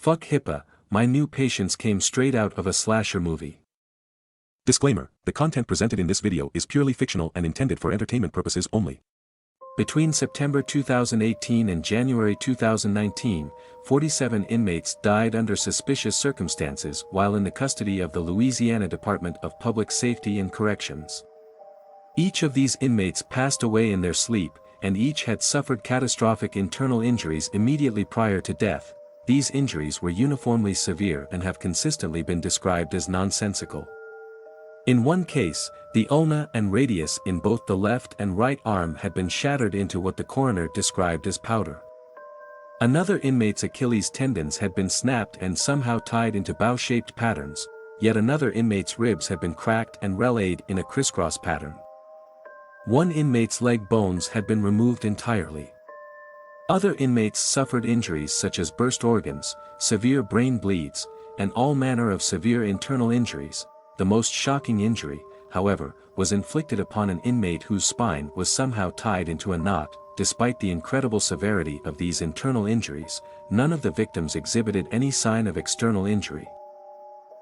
Fuck HIPAA, my new patients came straight out of a slasher movie. Disclaimer, the content presented in this video is purely fictional and intended for entertainment purposes only. Between September 2018 and January 2019, 47 inmates died under suspicious circumstances while in the custody of the Louisiana Department of Public Safety and Corrections. Each of these inmates passed away in their sleep, and each had suffered catastrophic internal injuries immediately prior to death. These injuries were uniformly severe and have consistently been described as nonsensical. In one case, the ulna and radius in both the left and right arm had been shattered into what the coroner described as powder. Another inmate's Achilles tendons had been snapped and somehow tied into bow-shaped patterns, yet another inmate's ribs had been cracked and relayed in a crisscross pattern. One inmate's leg bones had been removed entirely. Other inmates suffered injuries such as burst organs, severe brain bleeds, and all manner of severe internal injuries. The most shocking injury, however, was inflicted upon an inmate whose spine was somehow tied into a knot. Despite the incredible severity of these internal injuries, none of the victims exhibited any sign of external injury.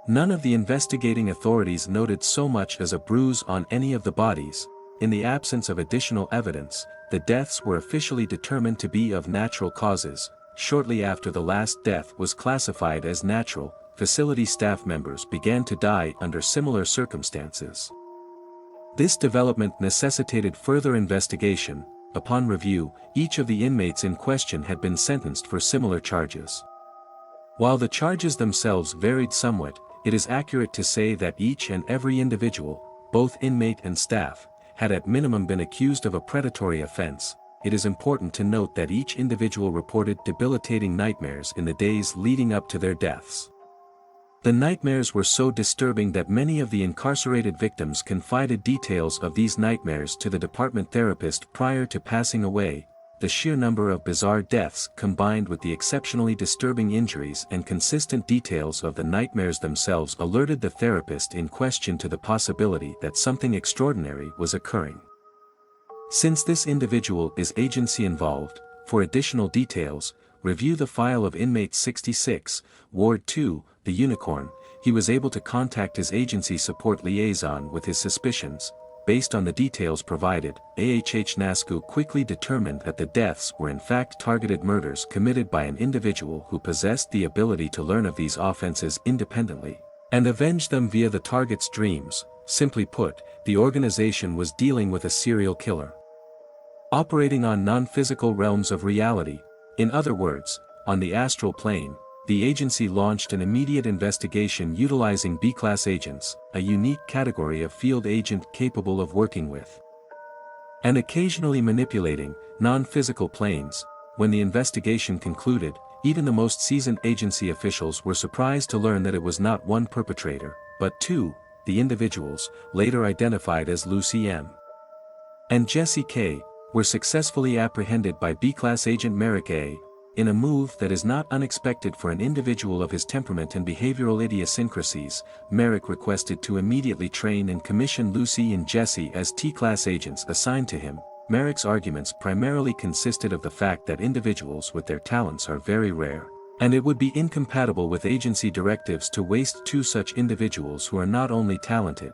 None of the investigating authorities noted so much as a bruise on any of the bodies. In the absence of additional evidence, the deaths were officially determined to be of natural causes. Shortly after the last death was classified as natural, facility staff members began to die under similar circumstances. This development necessitated further investigation. Upon review, each of the inmates in question had been sentenced for similar charges. While the charges themselves varied somewhat, it is accurate to say that each and every individual, both inmate and staff, had at minimum been accused of a predatory offense. It is important to note that each individual reported debilitating nightmares in the days leading up to their deaths. The nightmares were so disturbing that many of the incarcerated victims confided details of these nightmares to the department therapist prior to passing away. The sheer number of bizarre deaths combined with the exceptionally disturbing injuries and consistent details of the nightmares themselves alerted the therapist in question to the possibility that something extraordinary was occurring. Since this individual is agency involved, for additional details, review the file of inmate 66, Ward 2, the Unicorn. He was able to contact his agency support liaison with his suspicions. Based on the details provided, NASCU quickly determined that the deaths were in fact targeted murders committed by an individual who possessed the ability to learn of these offenses independently, and avenge them via the target's dreams. Simply put, the organization was dealing with a serial killer, operating on non-physical realms of reality. In other words, on the astral plane. The agency launched an immediate investigation utilizing B-class agents, a unique category of field agent capable of working with and occasionally manipulating non-physical planes. When the investigation concluded, even the most seasoned agency officials were surprised to learn that it was not one perpetrator, but two. The individuals, later identified as Lucy M. and Jesse K., were successfully apprehended by B-class agent Merrick A. In a move that is not unexpected for an individual of his temperament and behavioral idiosyncrasies, Merrick requested to immediately train and commission Lucy and Jesse as T-class agents assigned to him. Merrick's arguments primarily consisted of the fact that individuals with their talents are very rare, and it would be incompatible with agency directives to waste two such individuals who are not only talented,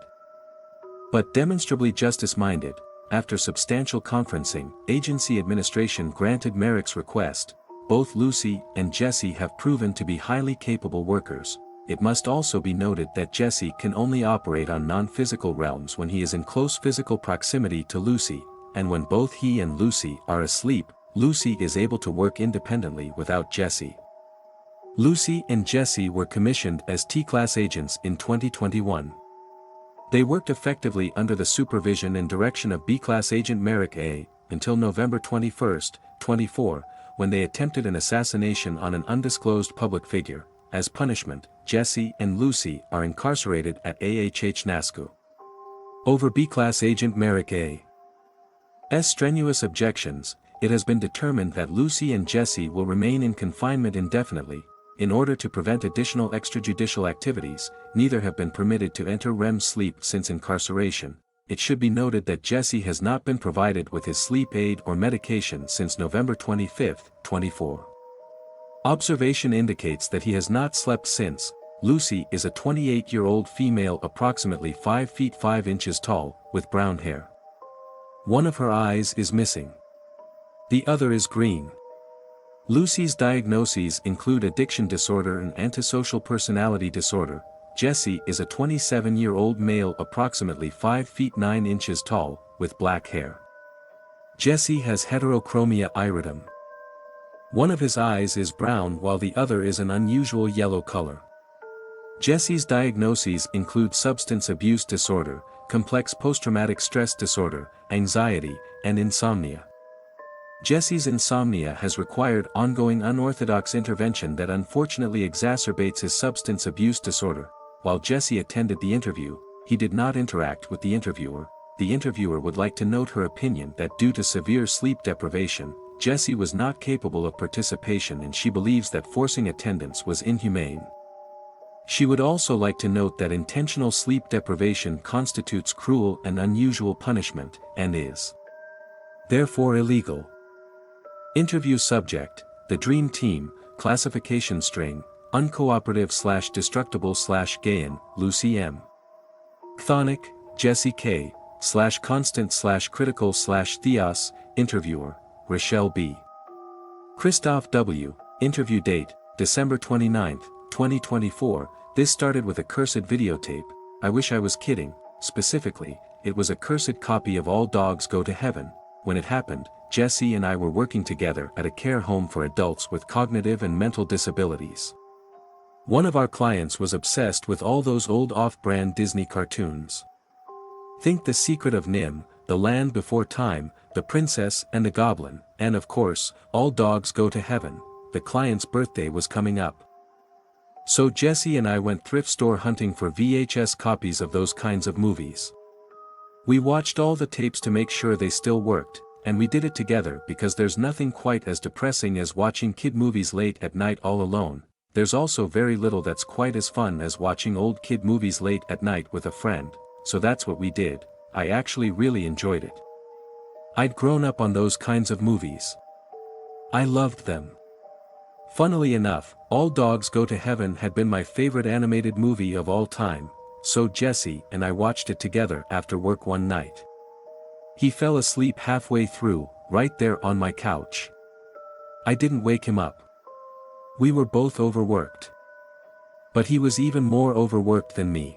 but demonstrably justice-minded. After substantial conferencing, agency administration granted Merrick's request. Both Lucy and Jesse have proven to be highly capable workers. It must also be noted that Jesse can only operate on non-physical realms when he is in close physical proximity to Lucy, and when both he and Lucy are asleep, Lucy is able to work independently without Jesse. Lucy and Jesse were commissioned as T-class agents in 2021. They worked effectively under the supervision and direction of B-class agent Merrick A. until November 21, 24. When they attempted an assassination on an undisclosed public figure. As punishment, Jesse and Lucy are incarcerated at NASCU. Over B-class agent Merrick A.'s strenuous objections, it has been determined that Lucy and Jesse will remain in confinement indefinitely. In order to prevent additional extrajudicial activities, neither have been permitted to enter REM sleep since incarceration. It should be noted that Jesse has not been provided with his sleep aid or medication since November 25, 24. Observation indicates that he has not slept since. Lucy is a 28-year-old female approximately 5 feet 5 inches tall, with brown hair. One of her eyes is missing. The other is green. Lucy's diagnoses include addiction disorder and antisocial personality disorder. Jesse is a 27-year-old male approximately 5 feet 9 inches tall, with black hair. Jesse has heterochromia iridum. One of his eyes is brown while the other is an unusual yellow color. Jesse's diagnoses include substance abuse disorder, complex post-traumatic stress disorder, anxiety, and insomnia. Jesse's insomnia has required ongoing unorthodox intervention that unfortunately exacerbates his substance abuse disorder. While Jesse attended the interview, he did not interact with the interviewer. The interviewer would like to note her opinion that due to severe sleep deprivation, Jesse was not capable of participation and she believes that forcing attendance was inhumane. She would also like to note that intentional sleep deprivation constitutes cruel and unusual punishment, and is therefore illegal. Interview subject, the Dream Team, classification string, uncooperative/destructible/gayan, Lucy M. Chthonic, Jesse K. /constant/critical/theos, interviewer, Rochelle B. Christoph W. Interview date, December 29, 2024, this started with a cursed videotape. I wish I was kidding. Specifically, it was a cursed copy of All Dogs Go to Heaven. When it happened, Jesse and I were working together at a care home for adults with cognitive and mental disabilities. One of our clients was obsessed with all those old off-brand Disney cartoons. Think The Secret of Nim, The Land Before Time, The Princess and the Goblin, and of course, All Dogs Go to Heaven. The client's birthday was coming up. So Jesse and I went thrift store hunting for VHS copies of those kinds of movies. We watched all the tapes to make sure they still worked, and we did it together because there's nothing quite as depressing as watching kid movies late at night all alone. There's also very little that's quite as fun as watching old kid movies late at night with a friend, so that's what we did. I actually really enjoyed it. I'd grown up on those kinds of movies. I loved them. Funnily enough, All Dogs Go to Heaven had been my favorite animated movie of all time, so Jesse and I watched it together after work one night. He fell asleep halfway through, right there on my couch. I didn't wake him up. We were both overworked. But he was even more overworked than me.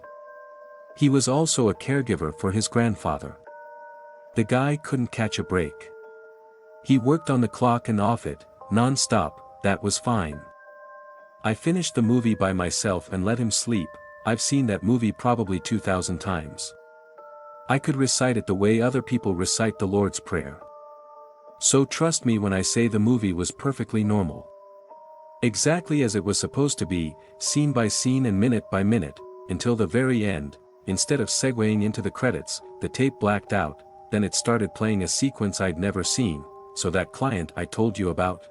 He was also a caregiver for his grandfather. The guy couldn't catch a break. He worked on the clock and off it, non-stop. That was fine. I finished the movie by myself and let him sleep. I've seen that movie probably 2,000 times. I could recite it the way other people recite the Lord's Prayer. So trust me when I say the movie was perfectly normal. Exactly as it was supposed to be, scene by scene and minute by minute, until the very end. Instead of segueing into the credits, the tape blacked out, then it started playing a sequence I'd never seen. So that client I told you about?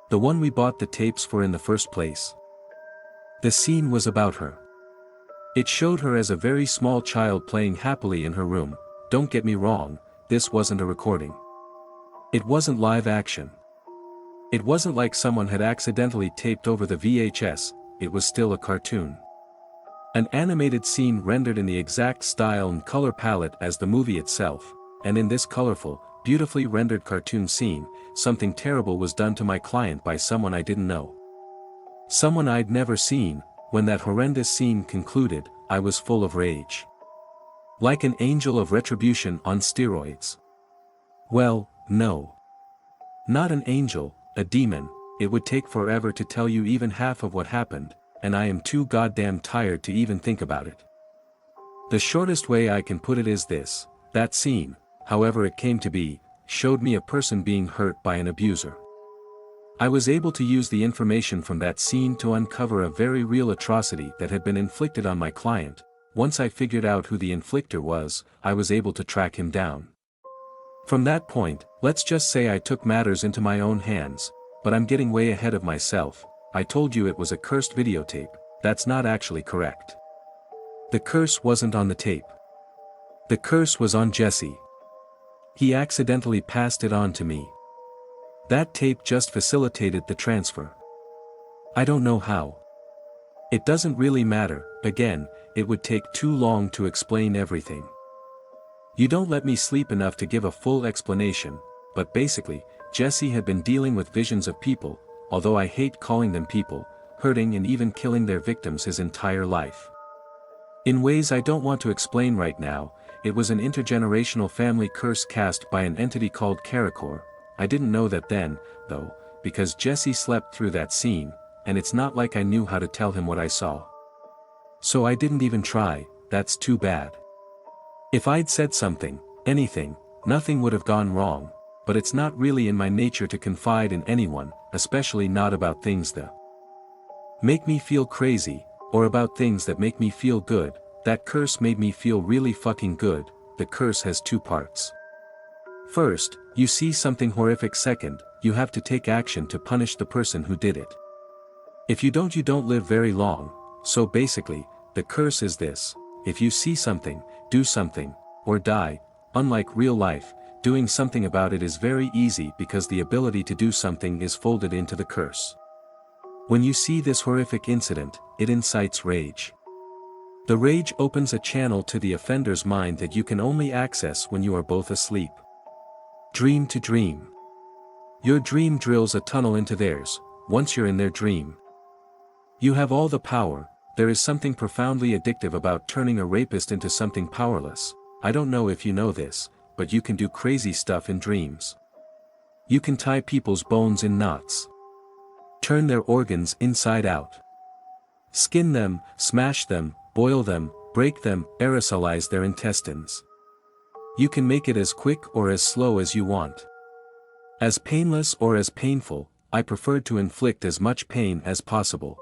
The one we bought the tapes for in the first place. The scene was about her. It showed her as a very small child playing happily in her room. Don't get me wrong, this wasn't a recording. It wasn't live action. It wasn't like someone had accidentally taped over the VHS, it was still a cartoon. An animated scene rendered in the exact style and color palette as the movie itself, and in this colorful, beautifully rendered cartoon scene, something terrible was done to my client by someone I didn't know. Someone I'd never seen. When that horrendous scene concluded, I was full of rage. Like an angel of retribution on steroids. Well, no. Not an angel, a demon. It would take forever to tell you even half of what happened, and I am too goddamn tired to even think about it. The shortest way I can put it is this: that scene, however it came to be, showed me a person being hurt by an abuser. I was able to use the information from that scene to uncover a very real atrocity that had been inflicted on my client. Once I figured out who the inflictor was, I was able to track him down. From that point, let's just say I took matters into my own hands, but I'm getting way ahead of myself. I told you it was a cursed videotape. That's not actually correct. The curse wasn't on the tape. The curse was on Jesse. He accidentally passed it on to me. That tape just facilitated the transfer. I don't know how. It doesn't really matter, again, it would take too long to explain everything. You don't let me sleep enough to give a full explanation, but basically, Jesse had been dealing with visions of people, although I hate calling them people, hurting and even killing their victims his entire life. In ways I don't want to explain right now, it was an intergenerational family curse cast by an entity called Karakor. I didn't know that then, though, because Jesse slept through that scene, and it's not like I knew how to tell him what I saw. So I didn't even try. That's too bad. If I'd said something, anything, nothing would have gone wrong, but it's not really in my nature to confide in anyone, especially not about things that make me feel crazy, or about things that make me feel good. That curse made me feel really fucking good. The curse has two parts. First, you see something horrific. Second, you have to take action to punish the person who did it. If you don't live very long. So basically, the curse is this: if you see something, do something, or die. Unlike real life, doing something about it is very easy because the ability to do something is folded into the curse. When you see this horrific incident, it incites rage. The rage opens a channel to the offender's mind that you can only access when you are both asleep. Dream to dream. Your dream drills a tunnel into theirs. Once you're in their dream, you have all the power. There is something profoundly addictive about turning a rapist into something powerless. I don't know if you know this, but you can do crazy stuff in dreams. You can tie people's bones in knots, turn their organs inside out, skin them, smash them, boil them, break them, aerosolize their intestines. You can make it as quick or as slow as you want. As painless or as painful. I preferred to inflict as much pain as possible.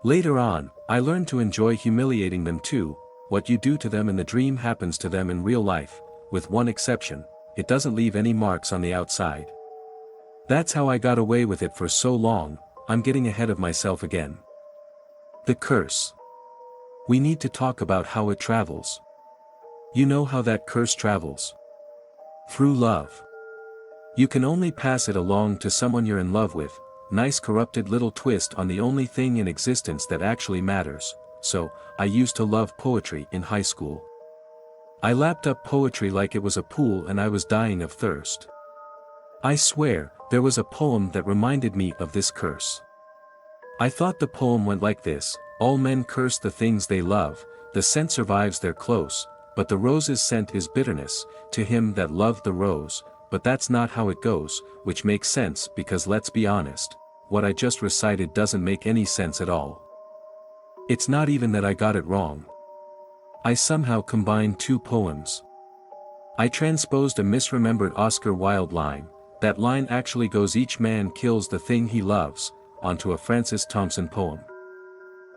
Later on, I learned to enjoy humiliating them too. What you do to them in the dream happens to them in real life, with one exception: it doesn't leave any marks on the outside. That's how I got away with it for so long. I'm getting ahead of myself again. The curse. We need to talk about how it travels. You know how that curse travels? Through love. You can only pass it along to someone you're in love with. Nice corrupted little twist on the only thing in existence that actually matters. So, I used to love poetry in high school. I lapped up poetry like it was a pool and I was dying of thirst. I swear, there was a poem that reminded me of this curse. I thought the poem went like this: all men curse the things they love, the scent survives their close, but the rose's scent is bitterness, to him that loved the rose. But that's not how it goes, which makes sense because let's be honest, what I just recited doesn't make any sense at all. It's not even that I got it wrong. I somehow combined two poems. I transposed a misremembered Oscar Wilde line. That line actually goes: each man kills the thing he loves, onto a Francis Thompson poem.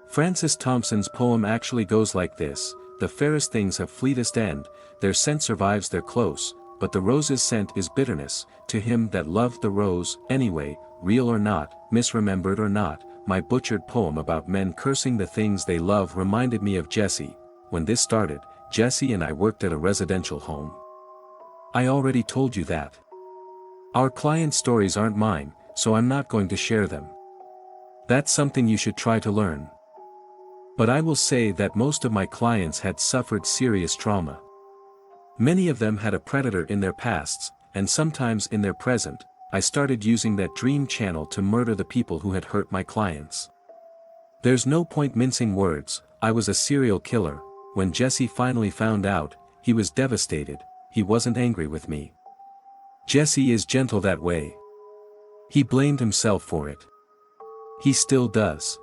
Francis Thompson's poem actually goes like this: the fairest things have fleetest end, their scent survives their close, but the rose's scent is bitterness, to him that loved the rose. Anyway, real or not, misremembered or not, my butchered poem about men cursing the things they love reminded me of Jesse. When this started, Jesse and I worked at a residential home. I already told you that. Our client stories aren't mine, so I'm not going to share them. That's something you should try to learn. But I will say that most of my clients had suffered serious trauma. Many of them had a predator in their pasts, and sometimes in their present. I started using that dream channel to murder the people who had hurt my clients. There's no point mincing words. I was a serial killer. When Jesse finally found out, he was devastated. He wasn't angry with me. Jesse is gentle that way. He blamed himself for it. He still does.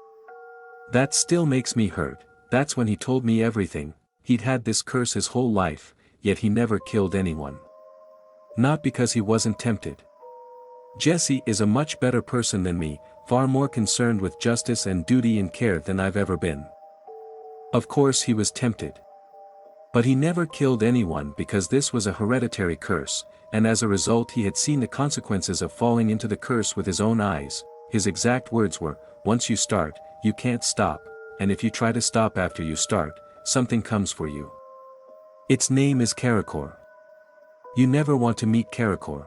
That still makes me hurt. That's when he told me everything. He'd had this curse his whole life, yet he never killed anyone. Not because he wasn't tempted. Jesse is a much better person than me, far more concerned with justice and duty and care than I've ever been. Of course he was tempted. But he never killed anyone because this was a hereditary curse, and as a result he had seen the consequences of falling into the curse with his own eyes. His exact words were, once you start, you can't stop, and if you try to stop after you start, something comes for you. Its name is Karakor. You never want to meet Karakor.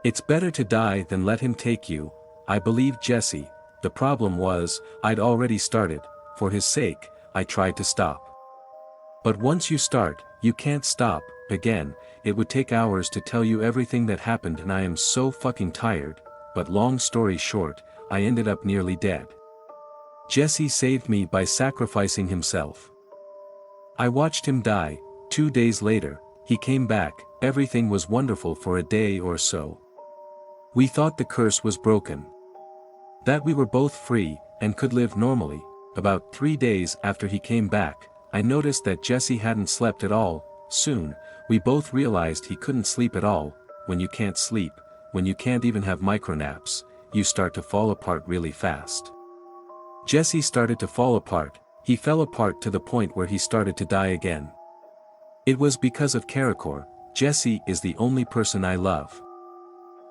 It's better to die than let him take you. I believed Jesse, The problem was, I'd already started. For his sake, I tried to stop. But once you start, you can't stop. Again, it would take hours to tell you everything that happened and I am so fucking tired, but long story short, I ended up nearly dead. Jesse saved me by sacrificing himself. I watched him die. 2 days later, he came back. Everything was wonderful for a day or so. We thought the curse was broken. That we were both free, and could live normally. About 3 days after he came back, I noticed that Jesse hadn't slept at all. Soon, we both realized he couldn't sleep at all. When you can't sleep, when you can't even have micronaps, you start to fall apart really fast. Jesse started to fall apart. He fell apart to the point where he started to die again. It was because of Karakor. Jesse is the only person I love.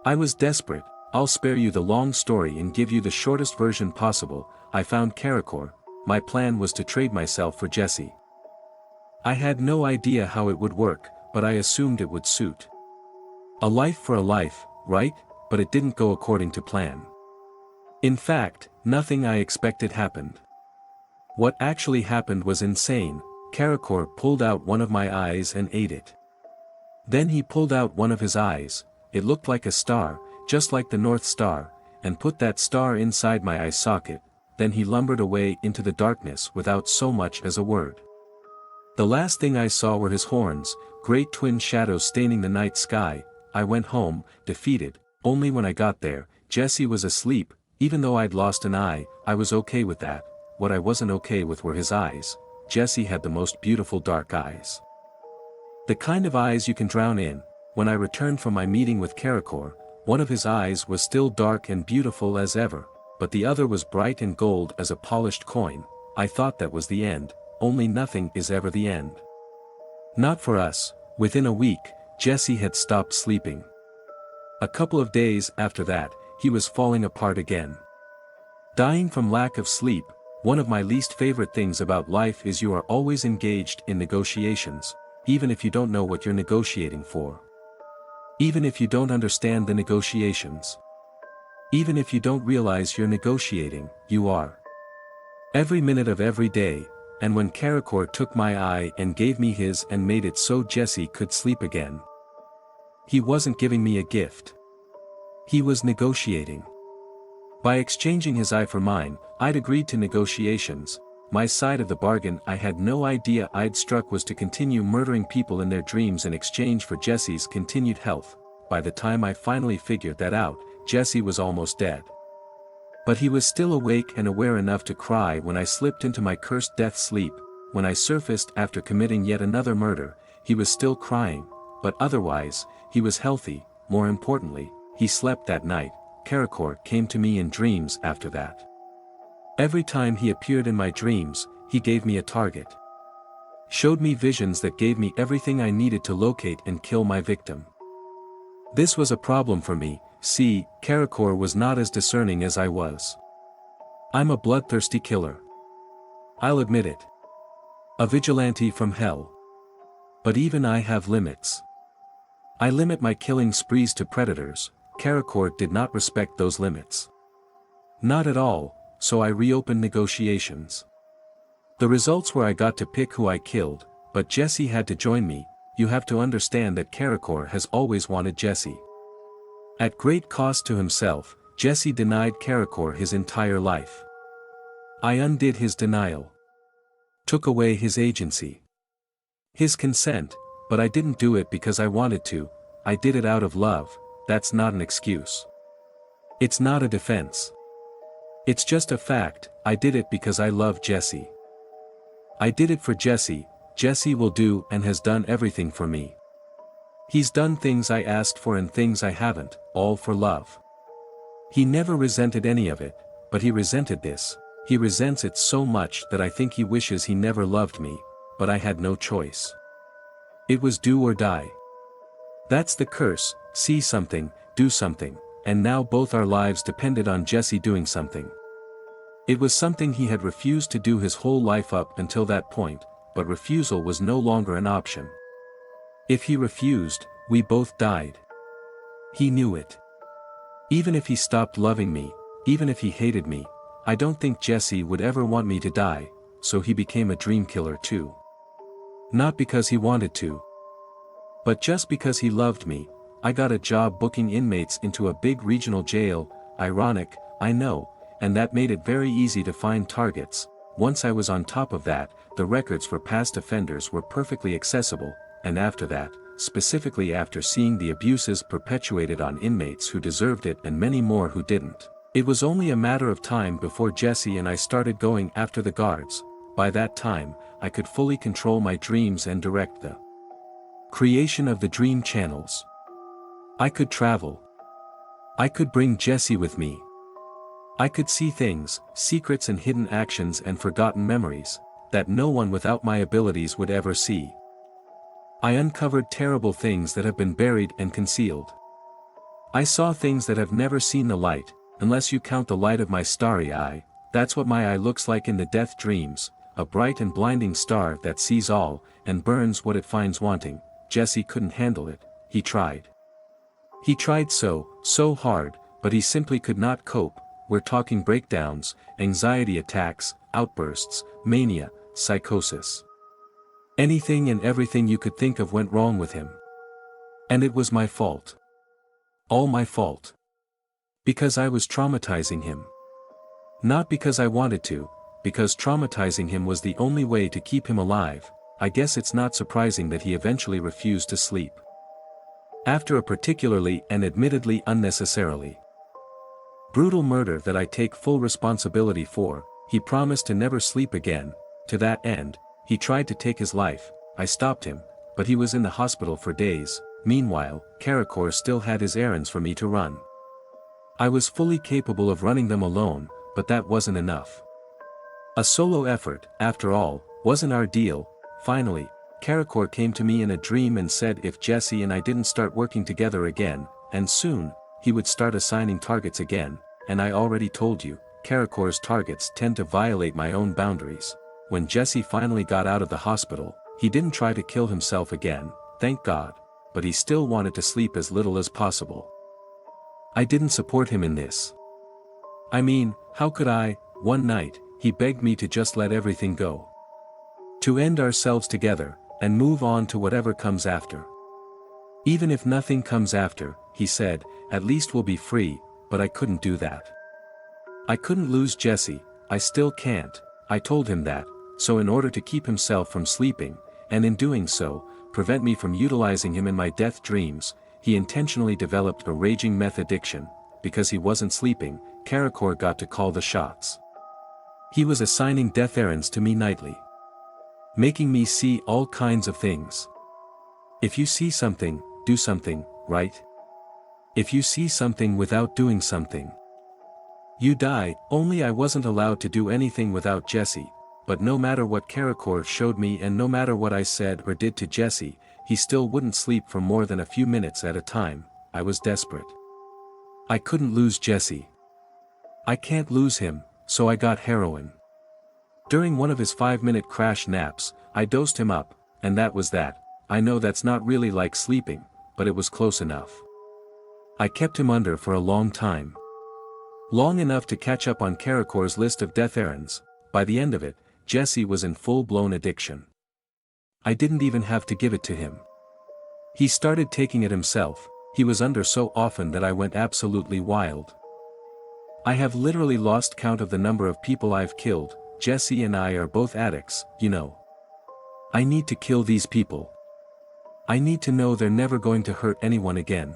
I was desperate. I'll spare you the long story and give you the shortest version possible. I found Karakor. My plan was to trade myself for Jesse. I had no idea how it would work, but I assumed it would suit. A life for a life, right? But it didn't go according to plan. In fact, nothing I expected happened. What actually happened was insane. Karakor pulled out one of my eyes and ate it. Then he pulled out one of his eyes, it looked like a star, just like the North Star, and put that star inside my eye socket. Then he lumbered away into the darkness without so much as a word. The last thing I saw were his horns, great twin shadows staining the night sky. I went home, defeated. Only when I got there, Jesse was asleep. Even though I'd lost an eye, I was okay with that. What I wasn't okay with were his eyes. Jesse had the most beautiful dark eyes. The kind of eyes you can drown in. When I returned from my meeting with Karakor, one of his eyes was still dark and beautiful as ever, but the other was bright and gold as a polished coin. I thought that was the end. Only nothing is ever the end. Not for us. Within a week, Jesse had stopped sleeping. A couple of days after that, he was falling apart again. Dying from lack of sleep. One of my least favorite things about life is you are always engaged in negotiations, even if you don't know what you're negotiating for. Even if you don't understand the negotiations. Even if you don't realize you're negotiating, you are. Every minute of every day. And when Karakor took my eye and gave me his and made it so Jesse could sleep again. He wasn't giving me a gift. He was negotiating. By exchanging his eye for mine, I'd agreed to negotiations. My side of the bargain I had no idea I'd struck was to continue murdering people in their dreams in exchange for Jesse's continued health. By the time I finally figured that out, Jesse was almost dead. But he was still awake and aware enough to cry when I slipped into my cursed death sleep. When I surfaced after committing yet another murder, he was still crying, but otherwise, he was healthy. More importantly, he slept that night. Karakor came to me in dreams after that. Every time he appeared in my dreams, he gave me a target. Showed me visions that gave me everything I needed to locate and kill my victim. This was a problem for me. See, Karakor was not as discerning as I was. I'm a bloodthirsty killer. I'll admit it. A vigilante from hell. But even I have limits. I limit my killing sprees to predators. Karakor did not respect those limits. Not at all, so I reopened negotiations. The results were I got to pick who I killed, but Jesse had to join me. You have to understand that Karakor has always wanted Jesse. At great cost to himself, Jesse denied Karakor his entire life. I undid his denial. Took away his agency. His consent, but I didn't do it because I wanted to. I did it out of love. That's not an excuse. It's not a defense. It's just a fact. I did it because I love Jesse. I did it for Jesse. Jesse will do and has done everything for me. He's done things I asked for and things I haven't, all for love. He never resented any of it, but he resented this. He resents it so much that I think he wishes he never loved me, but I had no choice. It was do or die. That's the curse. See something, do something, and now both our lives depended on Jesse doing something. It was something he had refused to do his whole life up until that point, but refusal was no longer an option. If he refused, we both died. He knew it. Even if he stopped loving me, even if he hated me, I don't think Jesse would ever want me to die, so he became a dream killer too. Not because he wanted to, but just because he loved me. I got a job booking inmates into a big regional jail. Ironic, I know, and that made it very easy to find targets. Once I was on top of that, the records for past offenders were perfectly accessible, and after that, specifically after seeing the abuses perpetuated on inmates who deserved it and many more who didn't, it was only a matter of time before Jesse and I started going after the guards. By that time, I could fully control my dreams and direct the creation of the dream channels. I could travel. I could bring Jesse with me. I could see things, secrets and hidden actions and forgotten memories, that no one without my abilities would ever see. I uncovered terrible things that have been buried and concealed. I saw things that have never seen the light, unless you count the light of my starry eye. That's what my eye looks like in the death dreams, a bright and blinding star that sees all, and burns what it finds wanting. Jesse couldn't handle it. He tried. He tried so hard, but he simply could not cope. We're talking breakdowns, anxiety attacks, outbursts, mania, psychosis. Anything and everything you could think of went wrong with him. And it was my fault. All my fault. Because I was traumatizing him. Not because I wanted to, because traumatizing him was the only way to keep him alive. I guess it's not surprising that he eventually refused to sleep. After a particularly and admittedly unnecessarily brutal murder that I take full responsibility for, he promised to never sleep again. To that end, he tried to take his life. I stopped him, but he was in the hospital for days. Meanwhile, Karakor still had his errands for me to run. I was fully capable of running them alone, but that wasn't enough. A solo effort, after all, wasn't our deal. Finally, Karakor came to me in a dream and said if Jesse and I didn't start working together again, and soon, he would start assigning targets again. And I already told you, Karakor's targets tend to violate my own boundaries. When Jesse finally got out of the hospital, he didn't try to kill himself again, thank God, but he still wanted to sleep as little as possible. I didn't support him in this. I mean, how could I? One night, he begged me to just let everything go. To end ourselves together, and move on to whatever comes after. Even if nothing comes after, he said, at least we'll be free, but I couldn't do that. I couldn't lose Jesse, I still can't. I told him that, so in order to keep himself from sleeping, and in doing so, prevent me from utilizing him in my death dreams, he intentionally developed a raging meth addiction. Because he wasn't sleeping, Karakor got to call the shots. He was assigning death errands to me nightly. Making me see all kinds of things. If you see something, do something, right? If you see something without doing something, you die. Only I wasn't allowed to do anything without Jesse, but no matter what Karakor showed me and no matter what I said or did to Jesse, he still wouldn't sleep for more than a few minutes at a time. I was desperate. I couldn't lose Jesse. I can't lose him, so I got heroin. During one of his 5-minute crash naps, I dosed him up, and that was that. I know that's not really like sleeping, but it was close enough. I kept him under for a long time. Long enough to catch up on Karakor's list of death errands. By the end of it, Jesse was in full-blown addiction. I didn't even have to give it to him. He started taking it himself. He was under so often that I went absolutely wild. I have literally lost count of the number of people I've killed. Jesse and I are both addicts, you know. I need to kill these people. I need to know they're never going to hurt anyone again.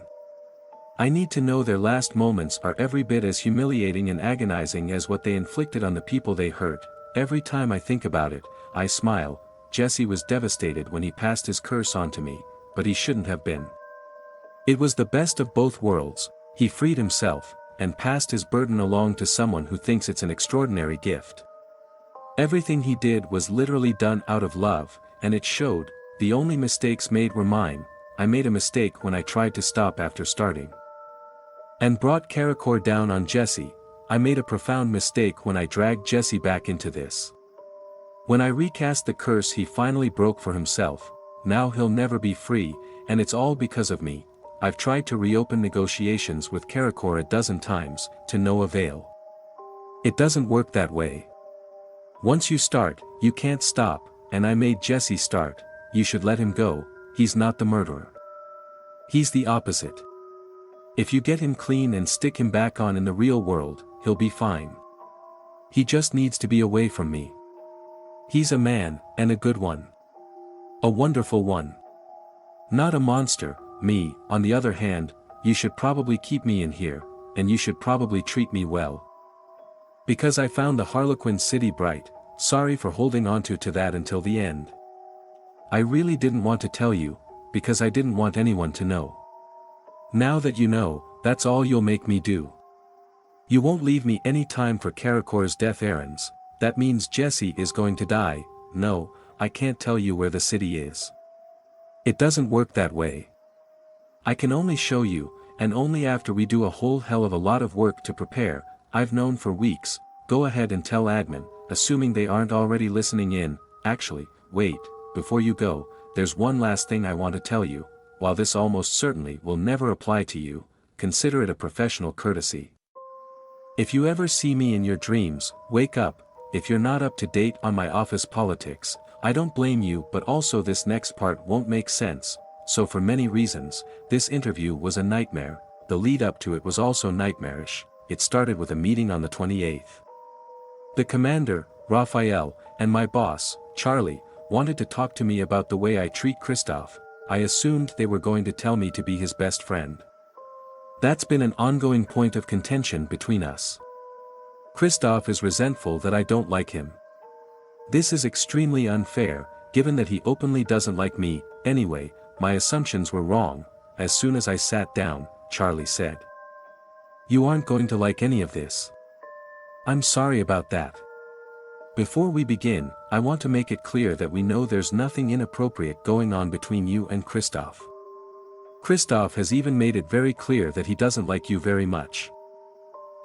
I need to know their last moments are every bit as humiliating and agonizing as what they inflicted on the people they hurt. Every time I think about it, I smile. Jesse was devastated when he passed his curse on to me, but he shouldn't have been. It was the best of both worlds. He freed himself, and passed his burden along to someone who thinks it's an extraordinary gift. Everything he did was literally done out of love, and it showed. The only mistakes made were mine. I made a mistake when I tried to stop after starting, and brought Karakor down on Jesse. I made a profound mistake when I dragged Jesse back into this. When I recast the curse he finally broke for himself. Now he'll never be free, and it's all because of me. I've tried to reopen negotiations with Karakor a dozen times, to no avail. It doesn't work that way. Once you start, you can't stop, and I made Jesse start. You should let him go. He's not the murderer. He's the opposite. If you get him clean and stick him back on in the real world, he'll be fine. He just needs to be away from me. He's a man, and a good one. A wonderful one. Not a monster. Me, on the other hand, you should probably keep me in here, and you should probably treat me well. Because I found the Harlequin city bright. Sorry for holding onto that until the end. I really didn't want to tell you, because I didn't want anyone to know. Now that you know, that's all you'll make me do. You won't leave me any time for Karakor's death errands. That means Jesse is going to die. No, I can't tell you where the city is. It doesn't work that way. I can only show you, and only after we do a whole hell of a lot of work to prepare. I've known for weeks. Go ahead and tell admin, assuming they aren't already listening in. Actually, wait, before you go, there's one last thing I want to tell you. While this almost certainly will never apply to you, consider it a professional courtesy. If you ever see me in your dreams, wake up. If you're not up to date on my office politics, I don't blame you, but also this next part won't make sense. So for many reasons, this interview was a nightmare. The lead up to it was also nightmarish. It started with a meeting on the 28th. The commander, Raphael, and my boss, Charlie, wanted to talk to me about the way I treat Christoph. I assumed they were going to tell me to be his best friend. That's been an ongoing point of contention between us. Christoph is resentful that I don't like him. This is extremely unfair, given that he openly doesn't like me. Anyway, my assumptions were wrong. As soon as I sat down, Charlie said, "You aren't going to like any of this. I'm sorry about that. Before we begin, I want to make it clear that we know there's nothing inappropriate going on between you and Christoph. Christoph has even made it very clear that he doesn't like you very much."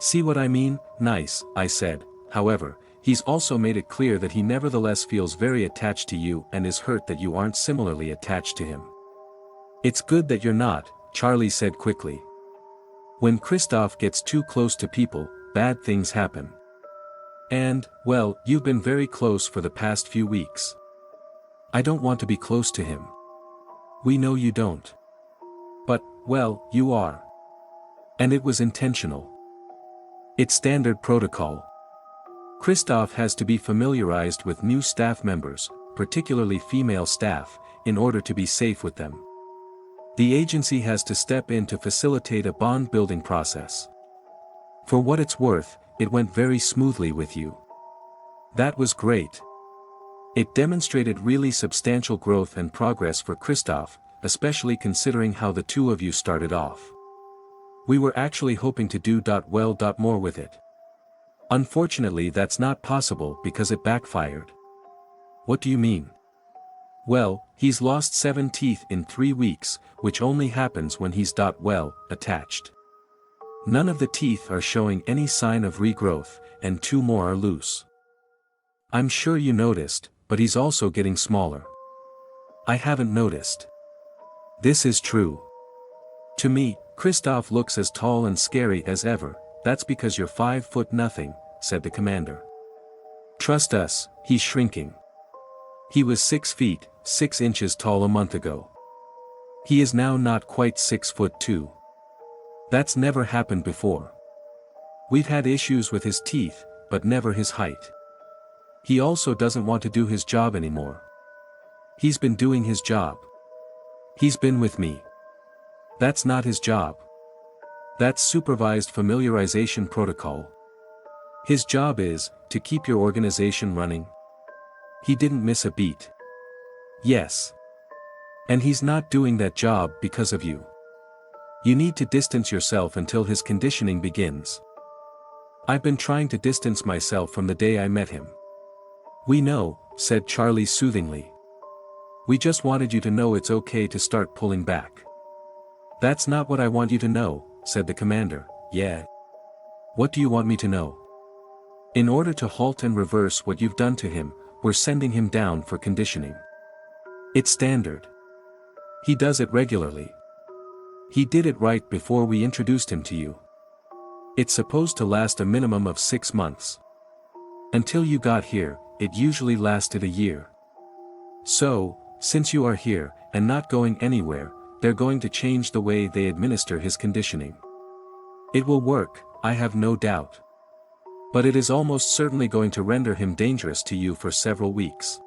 "See what I mean?" "Nice," I said. "However, he's also made it clear that he nevertheless feels very attached to you and is hurt that you aren't similarly attached to him." "It's good that you're not," Charlie said quickly. "When Christoph gets too close to people, bad things happen. And, well, you've been very close for the past few weeks. I don't want to be close to him. We know you don't. But, well, you are. And it was intentional. It's standard protocol. Christoph has to be familiarized with new staff members, particularly female staff, in order to be safe with them. The agency has to step in to facilitate a bond-building process. For what it's worth, it went very smoothly with you. That was great. It demonstrated really substantial growth and progress for Christoph, especially considering how the two of you started off. We were actually hoping to do more with it. Unfortunately, that's not possible because it backfired." "What do you mean?" "Well, he's lost 7 teeth in 3 weeks, which only happens when he's attached. None of the teeth are showing any sign of regrowth, and 2 more are loose. I'm sure you noticed, but he's also getting smaller." "I haven't noticed." "This is true. To me, Christoph looks as tall and scary as ever." "That's because you're 5'0", said the commander. "Trust us, he's shrinking. He was 6 feet, 6 inches tall a month ago. He is now not quite 6'2". That's never happened before. We've had issues with his teeth, but never his height. He also doesn't want to do his job anymore. He's been doing his job. He's been with me. That's not his job. That's supervised familiarization protocol. His job is to keep your organization running. He didn't miss a beat. Yes. And he's not doing that job because of you. You need to distance yourself until his conditioning begins. I've been trying to distance myself from the day I met him." "We know," said Charlie soothingly. "We just wanted you to know it's okay to start pulling back." "That's not what I want you to know," said the commander. "Yeah. What do you want me to know?" "In order to halt and reverse what you've done to him, we're sending him down for conditioning. It's standard. He does it regularly. He did it right before we introduced him to you. It's supposed to last a minimum of 6 months. Until you got here, it usually lasted a year. So, since you are here, and not going anywhere, they're going to change the way they administer his conditioning. It will work, I have no doubt. But it is almost certainly going to render him dangerous to you for several weeks.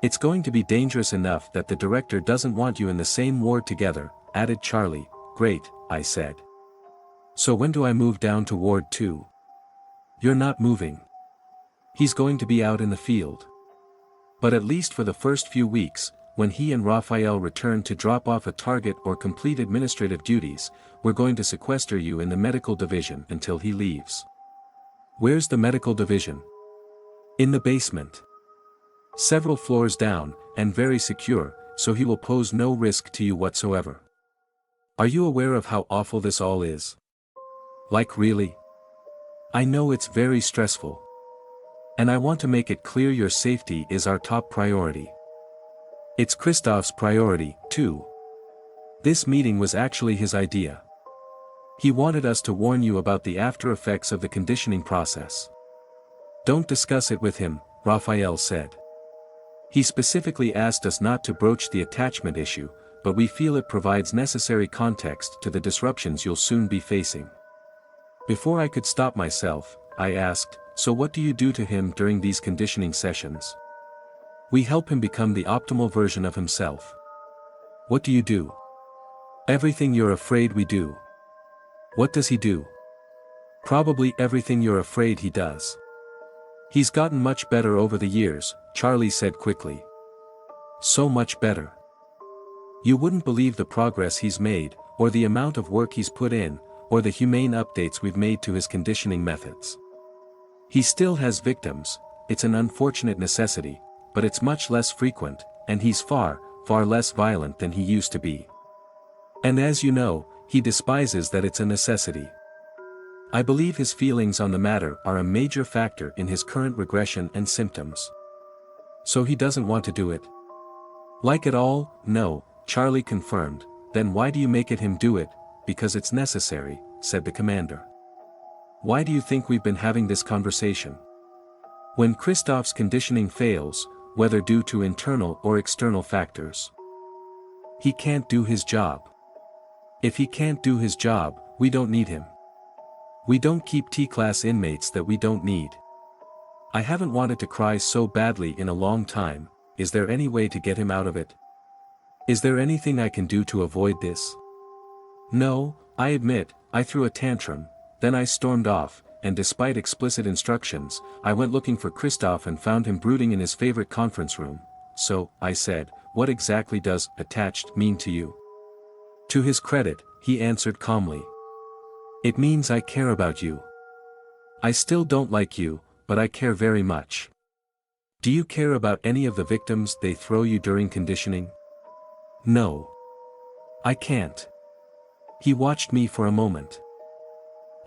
It's going to be dangerous enough that the director doesn't want you in the same ward together, added Charlie. Great, I said. So when do I move down to Ward 2? You're not moving. He's going to be out in the field. But at least for the first few weeks, when he and Raphael return to drop off a target or complete administrative duties, we're going to sequester you in the medical division until he leaves. Where's the medical division? In the basement. Several floors down, and very secure, so he will pose no risk to you whatsoever. Are you aware of how awful this all is? Like really? I know it's very stressful. And I want to make it clear your safety is our top priority. It's Christoph's priority, too. This meeting was actually his idea. He wanted us to warn you about the after effects of the conditioning process. Don't discuss it with him, Raphael said. He specifically asked us not to broach the attachment issue, but we feel it provides necessary context to the disruptions you'll soon be facing. Before I could stop myself, I asked, so what do you do to him during these conditioning sessions? We help him become the optimal version of himself. What do you do? Everything you're afraid we do. What does he do? Probably everything you're afraid he does. He's gotten much better over the years, Charlie said quickly. So much better. You wouldn't believe the progress he's made, or the amount of work he's put in, or the humane updates we've made to his conditioning methods. He still has victims, it's an unfortunate necessity, but it's much less frequent, and he's far, far less violent than he used to be. And as you know, he despises that it's a necessity. I believe his feelings on the matter are a major factor in his current regression and symptoms. So he doesn't want to do it. Like it all? No, Charlie confirmed. Then why do you make it him do it? Because it's necessary, said the commander. Why do you think we've been having this conversation? When Christoph's conditioning fails, whether due to internal or external factors, he can't do his job. If he can't do his job, we don't need him. We don't keep T-class inmates that we don't need. I haven't wanted to cry so badly in a long time. Is there any way to get him out of it? Is there anything I can do to avoid this? No, I admit, I threw a tantrum, then I stormed off, and despite explicit instructions, I went looking for Christoph and found him brooding in his favorite conference room. So, I said, what exactly does attached mean to you? To his credit, he answered calmly. It means I care about you. I still don't like you, but I care very much. Do you care about any of the victims they throw you during conditioning? No. I can't. He watched me for a moment.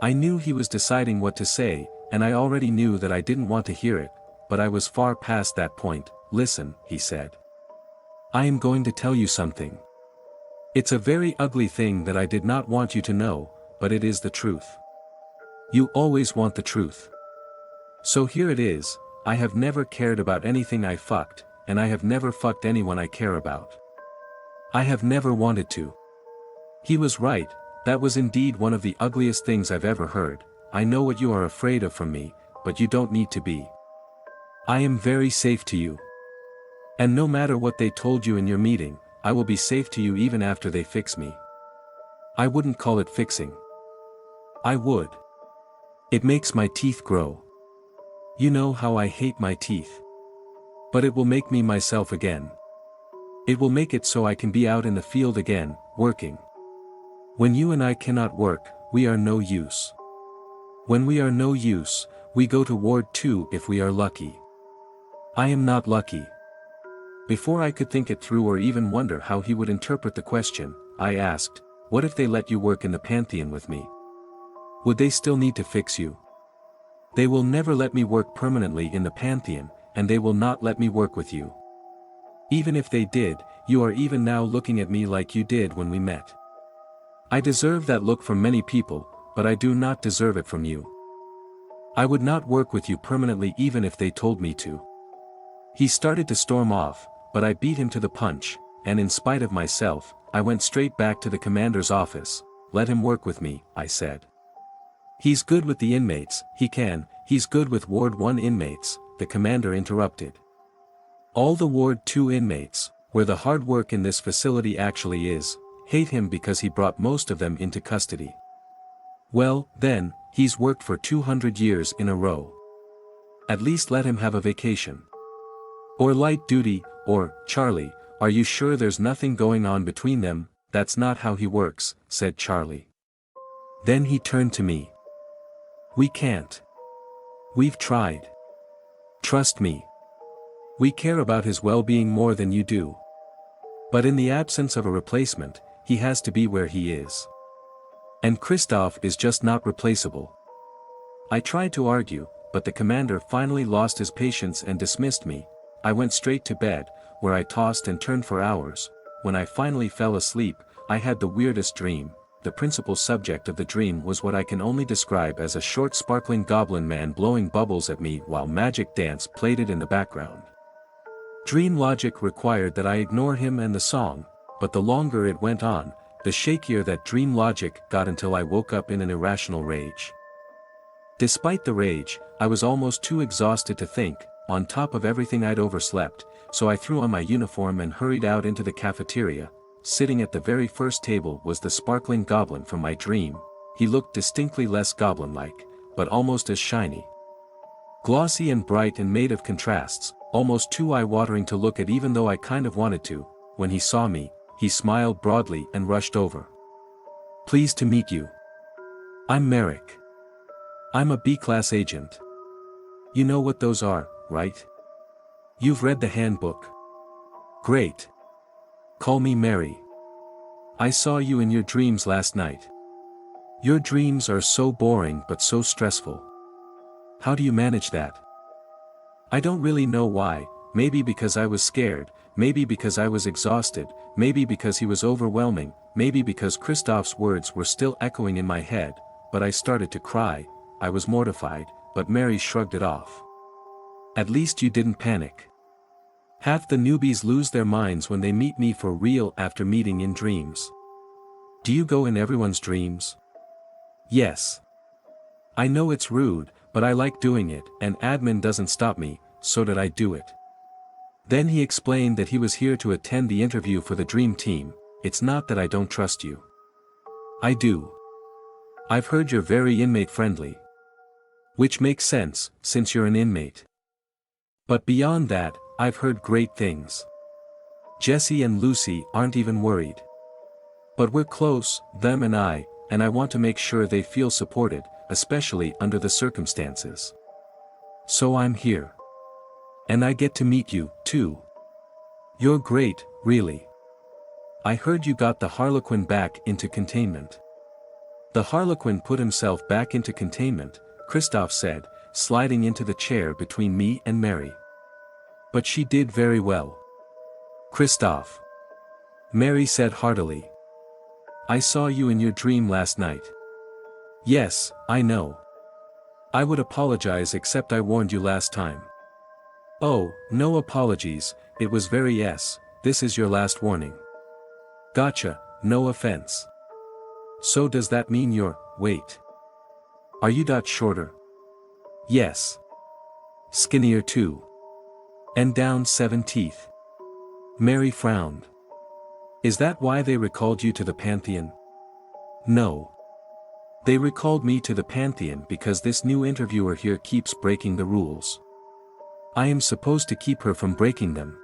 I knew he was deciding what to say, and I already knew that I didn't want to hear it, but I was far past that point. Listen, he said. I am going to tell you something. It's a very ugly thing that I did not want you to know, but it is the truth. You always want the truth. So here it is, I have never cared about anything I fucked, and I have never fucked anyone I care about. I have never wanted to. He was right, that was indeed one of the ugliest things I've ever heard. I know what you are afraid of from me, but you don't need to be. I am very safe to you. And no matter what they told you in your meeting, I will be safe to you even after they fix me. I wouldn't call it fixing. I would. It makes my teeth grow. You know how I hate my teeth. But it will make me myself again. It will make it so I can be out in the field again, working. When you and I cannot work, we are no use. When we are no use, we go to Ward 2 if we are lucky. I am not lucky. Before I could think it through or even wonder how he would interpret the question, I asked, what if they let you work in the Pantheon with me? Would they still need to fix you? They will never let me work permanently in the Pantheon, and they will not let me work with you. Even if they did, you are even now looking at me like you did when we met. I deserve that look from many people, but I do not deserve it from you. I would not work with you permanently even if they told me to. He started to storm off, but I beat him to the punch, and in spite of myself, I went straight back to the commander's office. Let him work with me, I said. He's good with the inmates, he's good with Ward 1 inmates, the commander interrupted. All the Ward 2 inmates, where the hard work in this facility actually is, hate him because he brought most of them into custody. Well, then, he's worked for 200 years in a row. At least let him have a vacation. Or light duty, or, Charlie, are you sure there's nothing going on between them? That's not how he works, said Charlie. Then he turned to me. We can't. We've tried. Trust me. We care about his well-being more than you do. But in the absence of a replacement, he has to be where he is. And Christoph is just not replaceable. I tried to argue, but the commander finally lost his patience and dismissed me. I went straight to bed, where I tossed and turned for hours. When I finally fell asleep, I had the weirdest dream. The principal subject of the dream was what I can only describe as a short sparkling goblin man blowing bubbles at me while magic dance played in the background. Dream logic required that I ignore him and the song, but the longer it went on, the shakier that dream logic got until I woke up in an irrational rage. Despite the rage, I was almost too exhausted to think, on top of everything I'd overslept, so I threw on my uniform and hurried out into the cafeteria. Sitting at the very first table was the sparkling goblin from my dream. He looked distinctly less goblin-like, but almost as shiny. Glossy and bright and made of contrasts, almost too eye-watering to look at even though I kind of wanted to. When he saw me, he smiled broadly and rushed over. Pleased to meet you. I'm Merrick. I'm a B-class agent. You know what those are, right? You've read the handbook. Great. Call me Mary. I saw you in your dreams last night. Your dreams are so boring but so stressful. How do you manage that? I don't really know why, maybe because I was scared, maybe because I was exhausted, maybe because he was overwhelming, maybe because Christoph's words were still echoing in my head, but I started to cry. I was mortified, but Mary shrugged it off. At least you didn't panic. Half the newbies lose their minds when they meet me for real after meeting in dreams. Do you go in everyone's dreams? Yes. I know it's rude, but I like doing it, and admin doesn't stop me, so did I do it. Then he explained that he was here to attend the interview for the dream team. It's not that I don't trust you. I do. I've heard you're very inmate-friendly. Which makes sense, since you're an inmate. But beyond that, I've heard great things. Jesse and Lucy aren't even worried. But we're close, them and I want to make sure they feel supported, especially under the circumstances. So I'm here. And I get to meet you, too. You're great, really. I heard you got the Harlequin back into containment. The Harlequin put himself back into containment, Christoph said, sliding into the chair between me and Mary. But she did very well. Christoph. Mary said heartily. I saw you in your dream last night. Yes, I know. I would apologize except I warned you last time. Oh, no apologies, it was very this is your last warning. Gotcha, no offense. So does that mean you're, wait. Are you shorter? Yes. Skinnier too. And down 7 teeth. Mary frowned. Is that why they recalled you to the Pantheon? No. They recalled me to the Pantheon because this new interviewer here keeps breaking the rules. I am supposed to keep her from breaking them.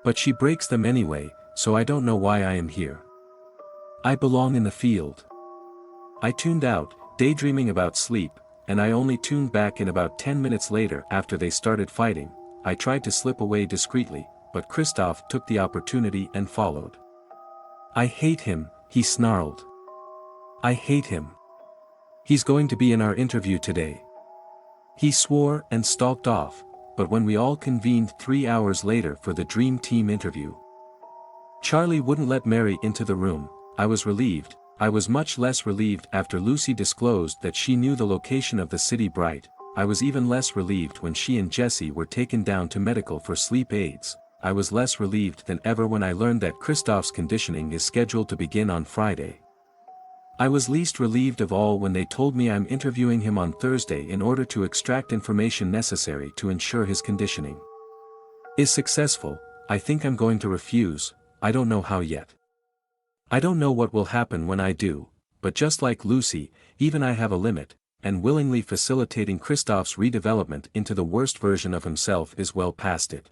But she breaks them anyway, so I don't know why I am here. I belong in the field. I tuned out, daydreaming about sleep, and I only tuned back in about 10 minutes later after they started fighting. I tried to slip away discreetly, but Christoph took the opportunity and followed. I hate him, he snarled. I hate him. He's going to be in our interview today. He swore and stalked off, but when we all convened 3 hours later for the dream team interview, Charlie wouldn't let Mary into the room. I was relieved. I was much less relieved after Lucy disclosed that she knew the location of the city bright. I was even less relieved when she and Jesse were taken down to medical for sleep aids. I was less relieved than ever when I learned that Christoph's conditioning is scheduled to begin on Friday. I was least relieved of all when they told me I'm interviewing him on Thursday in order to extract information necessary to ensure his conditioning is successful. I think I'm going to refuse, I don't know how yet. I don't know what will happen when I do, but just like Lucy, even I have a limit, and willingly facilitating Christoph's redevelopment into the worst version of himself is well past it.